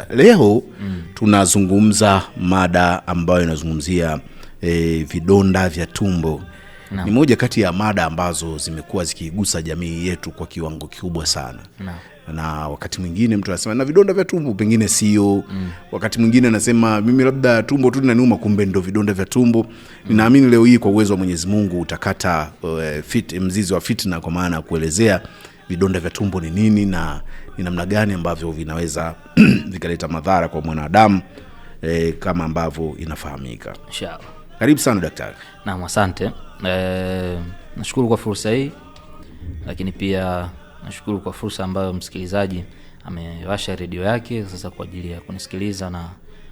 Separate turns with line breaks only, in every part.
Leo tunazungumza mada ambayo inazungumzia vidonda vya tumbo. No. Ni moja kati ya mada ambazo zimekuwa zikigusa jamii yetu kwa kiwango kikubwa sana. No. Na wakati mwingine mtu anasema na vidonda vya tumbo pengine sio. Wakati mwingine anasema mimi labda tumbo tu linaniuma, kumbe ndo vidonda vya tumbo. Ninaamini leo hii kwa uwezo wa Mwenyezi Mungu utakata mzizi wa fitna, kwa maana kuelezea vidonda vya tumbo ni nini na ni namna gani ambavyo vinaweza vikaleta madhara kwa mwanadamu kama ambavyo inafahamika.
Inshallah.
Karibu sana daktari.
Naam, asante. Nashukuru kwa fursa hii, lakini pia nashukuru kwa fursa ambayo msikilizaji amewasha redio yake sasa kwa ajili ya kunisikiliza na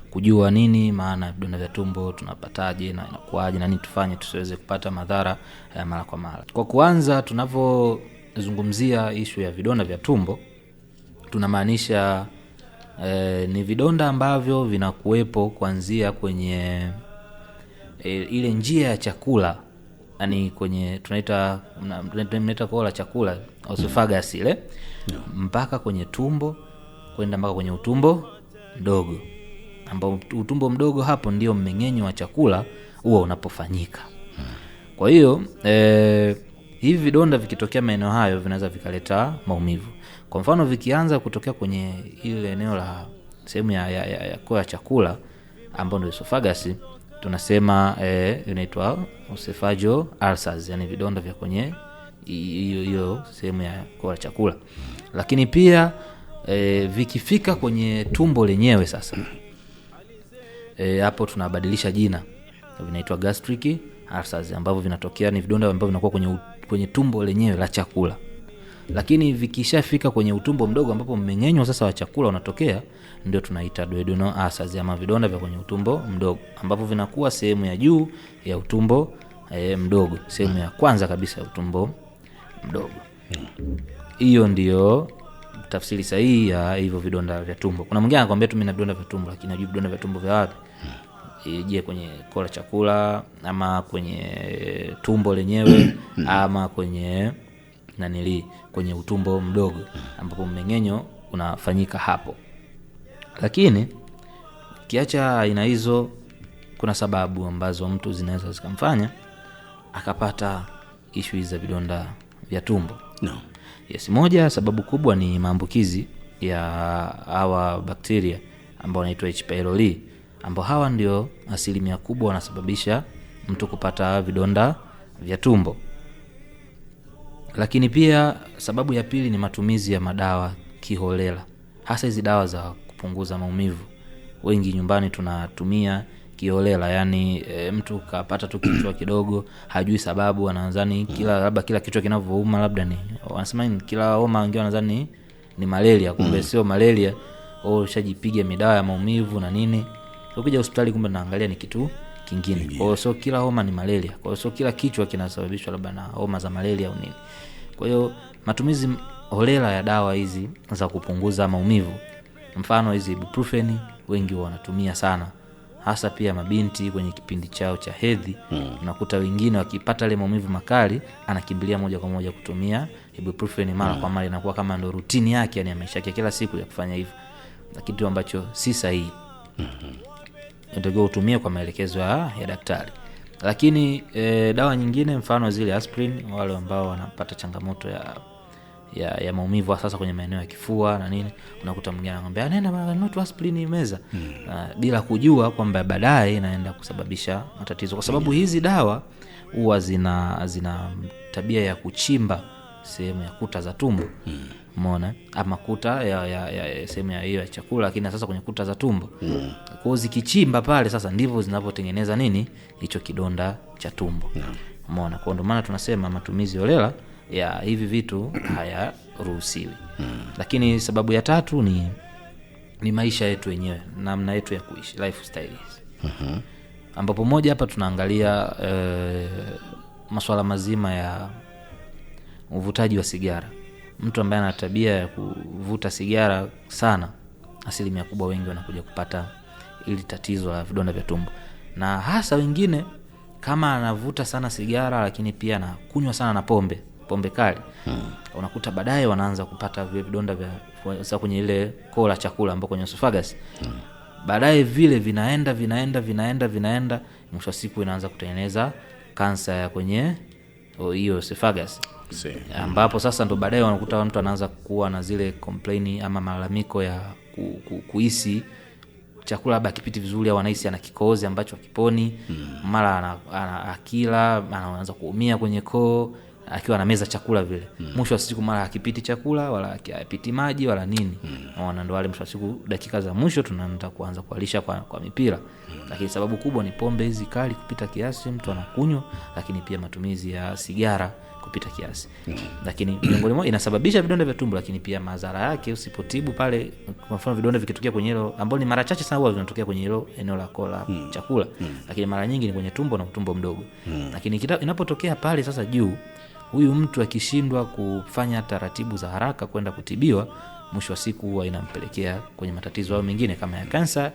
kujua nini maana vidonda vya tumbo, tunapataje na inakuaje na nini tufanye tusiweze kupata madhara mara kwa mara. Kwa kuanza, tunapozungumzia issue ya vidonda vya tumbo, tunamaanisha ni vidonda ambavyo vinakuwepo kuanzia kwenye ile njia ya chakula, yani kwenye tunaita kola chakula esophagus ile, mpaka kwenye tumbo kwenda mpaka kwenye utumbo mdogo, ambao utumbo mdogo hapo ndio mmeng'enyo wa chakula huo unapofanyika. Kwa hiyo hivi vidonda vikitokea maeneo hayo vinaweza vikaleta maumivu. Kwa mfano vikianza kutokea kwenye ile eneo la sehemu ya kola ya chakula ambao ndio esophagus, tunasema inaitwa esophageal ulcers, yani vidonda vya kwenye hiyo sehemu ya kola chakula. Lakini pia vikifika kwenye tumbo lenyewe sasa, hapo tunabadilisha jina, vinaitwa gastric ulcers, ambavyo vinatokea ni vidonda ambavyo vinakuwa kwenye tumbo lenyewe la chakula. Lakini vikishafika kwenye utumbo mdogo ambapo mmeng'enyo sasa wa chakula unatokea, ndio tunaita duodenal ulcers, ama vidonda vya kwenye utumbo mdogo, ambapo vinakuwa sehemu ya juu ya utumbo mdogo, sehemu ya kwanza kabisa ya utumbo mdogo. Hiyo ndio tafsiri sahihi ya hivyo vidonda vya tumbo. Kuna mwingine anakuambia tu mimi na vidonda vya tumbo, lakini hajui vidonda vya tumbo vya wapi. Je, kwenye kola chakula ama kwenye tumbo lenyewe ama kwenye kwenye utumbo mdogo ambapo mmeng'enyo unafanyika hapo. Lakini kiacha aina hizo, kuna sababu ambazo mtu zinaweza zikamfanya akapata issue za vidonda vya tumbo.
No.
Yes, moja sababu kubwa ni maambukizi ya hawa bakteria ambao wanaitwa H. pylori, ambao hawa ndio asilimia kubwa wanasababisha mtu kupata vidonda vya tumbo. Lakini pia sababu ya pili ni matumizi ya madawa kiholela, hasa hizi dawa za kupunguza maumivu. Wengi nyumbani tunatumia kiholela, yani mtu kapata tu kichwa kidogo, hajui sababu, anadhani kila kichwa kinavyouma labda ni, wanasema kila homa, wengine wanadhani ni malaria, kumbe sio malaria. Ushajipiga midawa ya maumivu na nini, ukija hospitali kumbe naangalia ni kitu kingine. Kwa hiyo sio kila homa ni malaria, kwa hiyo sio kila kichwa kinasababishwa labda na homa za malaria au nini. Kwa hiyo matumizi holela ya dawa hizi za kupunguza maumivu, mfano hizi ibuprofen, wengi wanatumia sana, hasa pia mabinti kwenye kipindi chao cha hedhi. Unakuta wengine wakipata ile maumivu makali anakimbilia moja kwa moja kutumia ibuprofen mara kwa mara, inakuwa kama ndio routine yake, yani maisha yake kila siku ya kufanya hivyo, lakini kitu ambacho si sahihi. Unatakiwa utumie kwa maelekezo ya daktari. Lakini dawa nyingine mfano zile aspirin, wale ambao wanapata changamoto ya maumivu sasa kwenye maeneo ya kifua na nini, unakuta mwingine anamwambia nenda tu aspirin meza, bila kujua kwamba baadaye inaenda kusababisha matatizo, kwa sababu hizi dawa huwa zina tabia ya kuchimba sehemu ya kuta za tumbo. Umeona, ama kuta ya sehemu ya hiyo ya chakula, lakini sasa kwenye kuta za tumbo. Kwa hiyo zikichimba pale sasa ndivyo zinapotengeneza nini, hicho kidonda cha tumbo. Umeona, kwa ndio maana tunasema matumizi holela ya hivi vitu hayaruhusiwi. Lakini sababu ya tatu ni maisha yetu wenyewe, namna yetu ya kuishi, lifestyle. Ambapo moja hapa tunaangalia masuala mazima ya uvutaji wa sigara. Mtu ambaye ana tabia ya kuvuta sigara sana, asilimia kubwa wengi wanakuja kupata ili tatizo la vidonda vya tumbo. Na hasa wengine kama anavuta sana sigara lakini pia anakunywa sana na pombe, pombe kali, unakuta baadaye wanaanza kupata vile vidonda vya sasa kwenye ile koo la chakula ambako kwenye esophagus. Baadaye vile vinaenda mwisho siku inaanza kutengeneza kansa ya kwenye hiyo esophagus. Ambapo sasa ndo baadaye wanakuta mtu anaanza kuwa na zile complain ama malalamiko ya kuhisi chakula labda kipiti vizuri, au anahisi ana kikohozi ambacho hakiponi, mara akila anaanza kuumia kwenye koo akiwa anameza chakula vile. Mwisho wa siku mara hakipiti chakula wala hakipiti maji wala nini. Naona ndo wale mwisho wa siku dakika za mwisho tunaanza kuanza kualisha kwa mipira. Lakini sababu kubwa ni pombe hizi kali kupita kiasi mtu anakunywa, lakini pia matumizi ya sigara kupita kiasi. Lakini miongoni mwa inasababisha vidonda vya tumbo, lakini pia madhara yake usipotibu pale, kwa mfano vidonda vikitokea kwenye hilo ambao ni mara chache sana huwa vinatokea kwenye hilo eneo la kola chakula, lakini mara nyingi ni kwenye tumbo na utumbo mdogo. Lakini inapotokea pale sasa juu, huyu mtu akishindwa kufanya taratibu za haraka kwenda kutibiwa, mwisho wa siku huwa inampelekea kwenye matatizo hayo mengine kama ya kansa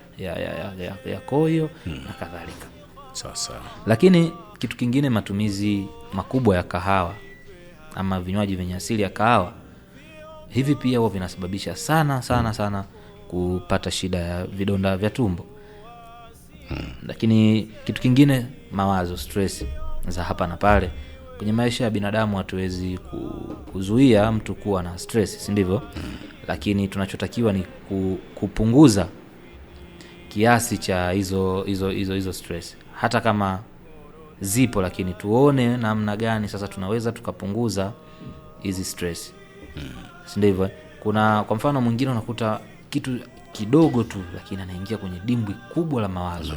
ya koyo na kadhalika.
Sasa
lakini kitu kingine, matumizi makubwa ya kahawa ama vinywaji vyenye asili ya kahawa, hivi pia huwa vinasababisha sana kupata shida ya vidonda vya tumbo. Lakini kitu kingine, mawazo, stress za hapa na pale. Kwenye maisha ya binadamu hatuwezi kuzuia mtu kuwa na stress, si ndivyo? Lakini tunachotakiwa ni kupunguza kiasi cha hizo stress. Hata kama zipo, lakini tuone namna gani sasa tunaweza tukapunguza hizi stress. Si ndivyo? Kuna kwa mfano mwingine unakuta kitu kidogo tu lakini anaingia kwenye dimbwi kubwa la mawazo.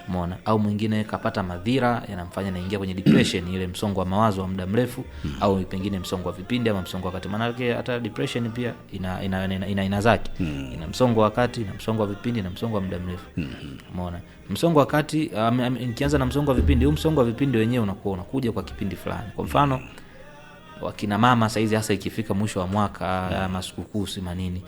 Umeona? Au mwingine kapata madhira yanamfanya anaingia kwenye depression, ile msongo wa mawazo wa muda mrefu, au pengine msongo wa vipindi ama msongo wa kati. Maana yake hata depression pia ina zake. Ina msongo wa kati, ina msongo wa vipindi, na msongo wa muda mrefu. Umeona? Msongo wa kati, nikianza na msongo wa vipindi, huu msongo wa vipindi wenyewe unakuja kwa kipindi fulani. Kwa mfano wakina mama saizi hasa ikifika mwisho wa mwaka ama sikukuu manini,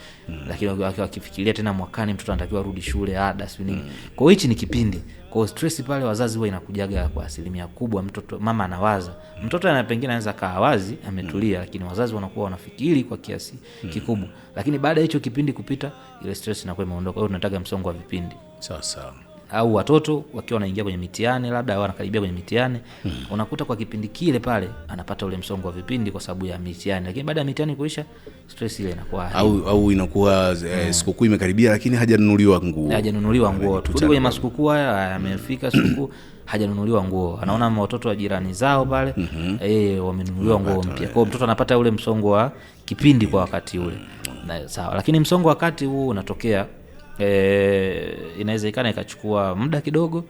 lakini wakifikiria tena mwakani mtoto anatakiwa rudi shule, ada si nini. Kwa hiyo hichi ni kipindi. Kwa stress pale wazazi huwa inakujaga kwa asilimia kubwa. Mtoto mama anawaza, mtoto pengine anaweza kaa wazi ametulia, lakini wazazi wanakuwa wanafikiri kwa kiasi kikubwa. Lakini baada ya hicho kipindi kupita, ile stress inakuwa imeondoka. Kwa hiyo tunataka msongo wa vipindi.
Sawa.
Au watoto wakiwa wanaingia kwenye mitihani, labda wanakaribia kwenye mitihani, unakuta kwa kipindi kile pale anapata ule msongo wa vipindi kwa sababu ya mitihani. Lakini baada ya mitihani kuisha, stress ile inakuwa
au inakuwa sikukuu imekaribia lakini hajanunuliwa nguo.
Turudi kwenye masikukuu haya, yamefika sikukuu hajanunuliwa nguo. Anaona watoto wa jirani zao pale wamenunuliwa nguo mpya. Kwa hiyo mtoto anapata ule msongo wa kipindi kwa wakati ule. Sawa. Lakini msongo wa kati huu unatokea inawezekana ikachukua muda kidogo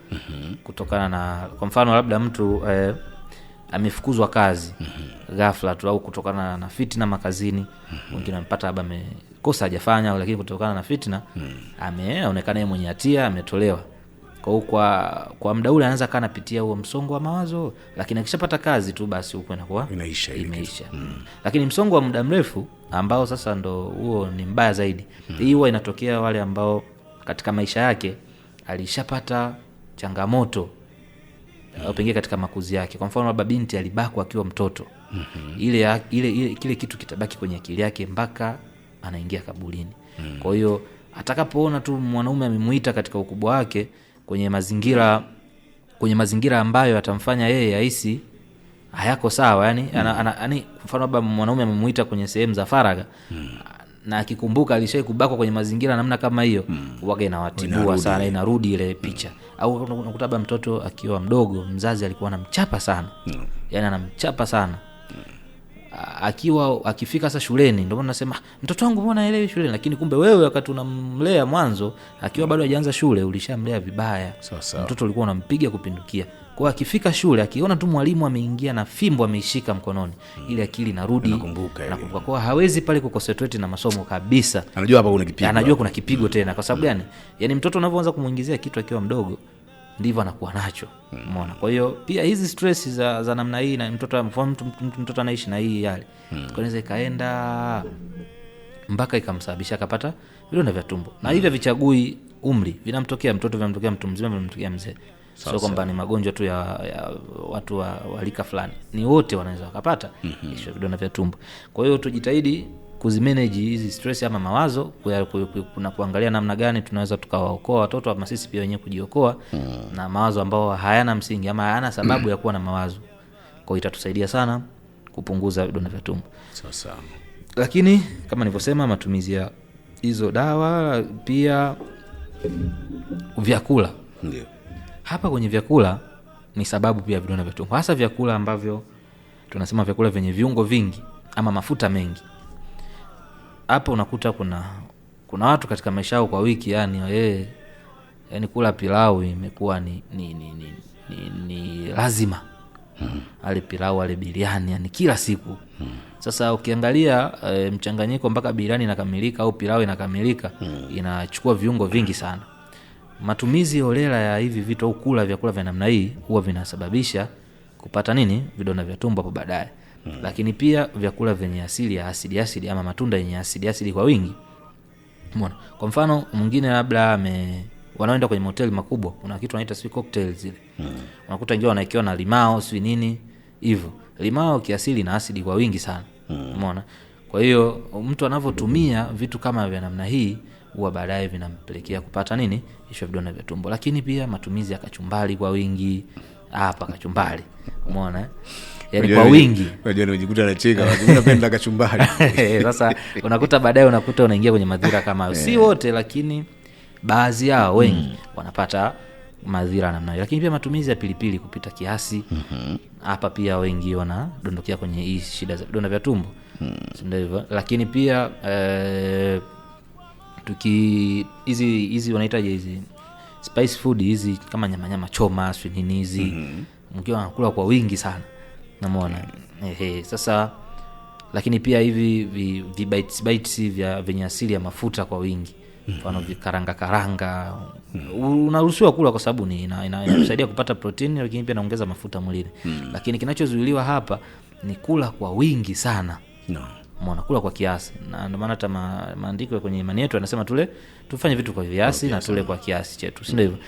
kutokana na, kwa mfano labda mtu amefukuzwa kazi ghafla tu, au kutokana na fitna makazini. Wengine amepata labda amekosa hajafanya, lakini kutokana na fitna ameonekana yeye mwenye hatia, ametolewa. Kwa muda ule anaweza kana pitia huo msongo wa mawazo, lakini akishapata kazi tu basi huko inakuwa imeisha. Lakini msongo wa muda mrefu ambao sasa ndo huo ni mbaya zaidi. Hii huwa inatokea wale ambao katika maisha yake alishapata changamoto au pengine katika makuzi yake. Kwa mfano labda binti alibakwa akiwa mtoto. Kile kitu kitabaki kwenye akili yake mpaka anaingia kaburini. Kwa hiyo atakapoona tu mwanaume amemuita katika ukubwa wake kwenye mazingira ambayo atamfanya yeye ahisi hayako sawa, yani kwa mfano labda mwanaume amemuita kwenye sehemu za faragha, na akikumbuka alishawahi kubakwa kwenye mazingira namna kama hiyo, waga inawatibua sana, inarudi ile picha. Au unakuta labda mtoto akiwa mdogo mzazi alikuwa anamchapa sana, yani anamchapa sana. Akifika sasa shuleni, ndio nasema mtoto wangu mbona haelewi shuleni, lakini kumbe wewe wakati unamlea mwanzo akiwa bado hajaanza shule ulishamlea vibaya. Mtoto ulikuwa unampiga kupindukia. Kwa akifika shule akiona tu mwalimu ameingia na fimbo ameishika mkononi, ile akili inarudi na kwa hawezi pale kuconcentrate na masomo kabisa.
Anajua hapa kuna kipigo.
Anajua kuna kipigo tena. Kwa sababu gani? Yaani mtoto unavyoanza kumuingizia kitu akiwa mdogo ndivyo anakuwa nacho. Umeona? Kwa hiyo pia hizi stress za namna hii, na mtoto anaishi na hii hali, inaweza ikaenda mpaka ikamsababisha akapata vidonda vya tumbo. Na hivi vichagui umri, vinamtokea mtoto, vinamtokea mtu mzima, vinamtokea mzee. Sio kwamba ni magonjwa tu ya watu wa rika fulani, ni wote wanaweza wakapata ishu ya vidonda vya tumbo. Kwa hiyo tujitahidi kuzimanage hizi stress ama mawazo, kuna kuangalia namna gani tunaweza tukawaokoa watoto ama sisi pia wenyewe kujiokoa na mawazo ambao hayana msingi ama hayana sababu ya kuwa na mawazo. Kwa hiyo itatusaidia sana kupunguza vidonda vya tumbo.
Sawa.
Lakini kama nilivyosema, matumizi ya hizo dawa, pia vyakula.
Ndio.
Hapa kwenye vyakula ni sababu pia vidonda vya tumbo. Hasa vyakula ambavyo tunasema vyakula vyenye viungo vingi ama mafuta mengi. Hapa unakuta kuna watu katika maisha yao kwa wiki yani kula pilau imekuwa ni lazima. Ale pilau, ale biriani, yani kila siku. Sasa ukiangalia mchanganyiko mpaka biriani inakamilika au pilau inakamilika, inachukua viungo vingi sana. Matumizi holela ya hivi vitu au kula vyakula vya namna hii huwa vinasababisha kupata vidonda vya tumbo hapo baadaye. Lakini pia vyakula vyenye asili ya asidi ama matunda yenye asidi kwa wingi. Umeona? Kwa mfano mwingine labda wanaoenda kwenye hoteli makubwa, kuna kitu wanaita sweet cocktails zile. Unakuta wengine wanaikiwa na limao sio nini hivyo. Limao kiasili na asidi kwa wingi sana. Umeona? Kwa hiyo mtu anavyotumia vitu kama vya namna hii huwa baadaye vinampelekea kupata isho vidonda vya tumbo. Lakini pia matumizi ya kachumbari kwa wingi. Hapa kachumbari. Umeona? Yaani kwa wingi.
Unajua unajikuta anacheka, lakini napenda kachumbari.
Sasa unakuta baadaye unaingia kwenye madhira kama si wote, lakini baadhi yao wengi wanapata madhira namna hiyo. Lakini pia matumizi ya pilipili kupita kiasi. Hapa pia wengi wanadondokea kwenye hii shida za vidonda vya tumbo. Ndio hivyo. Lakini pia hizi wanaita hizi spice food hizi kama nyama choma sio nini hizi. Mkiwa wanakula kwa wingi sana. Unaona? Sasa lakini pia hivi bites vyenye asili ya mafuta kwa wingi. Mfano vikaranga unaruhusiwa kula kwa sababu inasaidia kupata protein, lakini pia inaongeza mafuta mwilini. Lakini kinachozuiliwa hapa ni kula kwa wingi sana. Umeona? Kula kwa kiasi. Na ndio maana hata maandiko kwenye imani yetu yanasema tufanye vitu kwa kiasi na tule kwa kiasi chetu. Si ndio hivyo?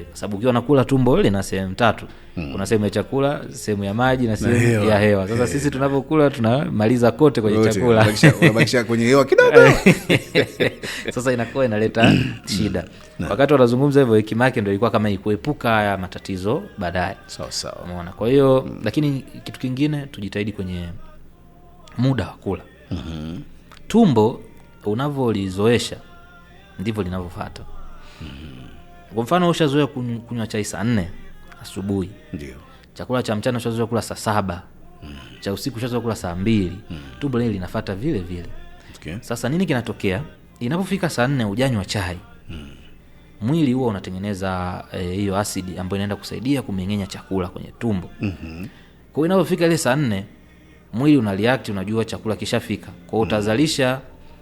Kwa sababu ukiwa unakula tumbo lina sehemu tatu. Kuna sehemu ya chakula, sehemu ya maji na sehemu ya hewa. Sasa sisi tunapokula tunamaliza kote kwenye chakula.
Unabakisha kwenye hewa kidogo.
Sasa inakuwa inaleta shida. Wakati wanazungumza hivyo, hekima yake ndio ilikuwa kama kuepuka haya matatizo baadaye.
Sawa.
Umeona? Kwa hiyo lakini kitu kingine tujitahidi kwenye muda wa kula. Tumbo unavyolizoesha ndivyo linavyofuata. Kwa mfano ushazoea kunywa chai saa 4 asubuhi.
Ndio. Chakula
cha mchana ushazoea kula saa 7. Cha usiku ushazoea kula saa 2. Tumbo lile linafuata vile vile.
Okay.
Sasa nini kinatokea? Inapofika saa 4 ujanywa chai. Mwili huo unatengeneza hiyo asidi ambayo inaenda kusaidia kumeng'enya chakula kwenye tumbo. Kwa hiyo inapofika ile saa 4 mwili una react, unajua chakula kishafika. Kwa hiyo utazalisha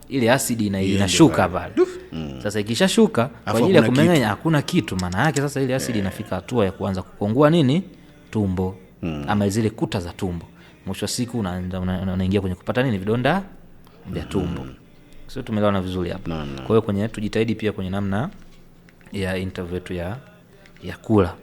ile asidi inashuka pale. Sasa ikishashuka kwa ajili ya kumeng'enya hakuna kitu, maana yake sasa ile asidi inafika hatua ya kuanza kupungua tumbo ama zile kuta za tumbo. Mwisho siku unaingia kwenye kupata vidonda vya tumbo. Sio, tumeelewana vizuri hapa. Kwa hiyo tujitahidi pia kwenye namna ya interview yetu ya kula.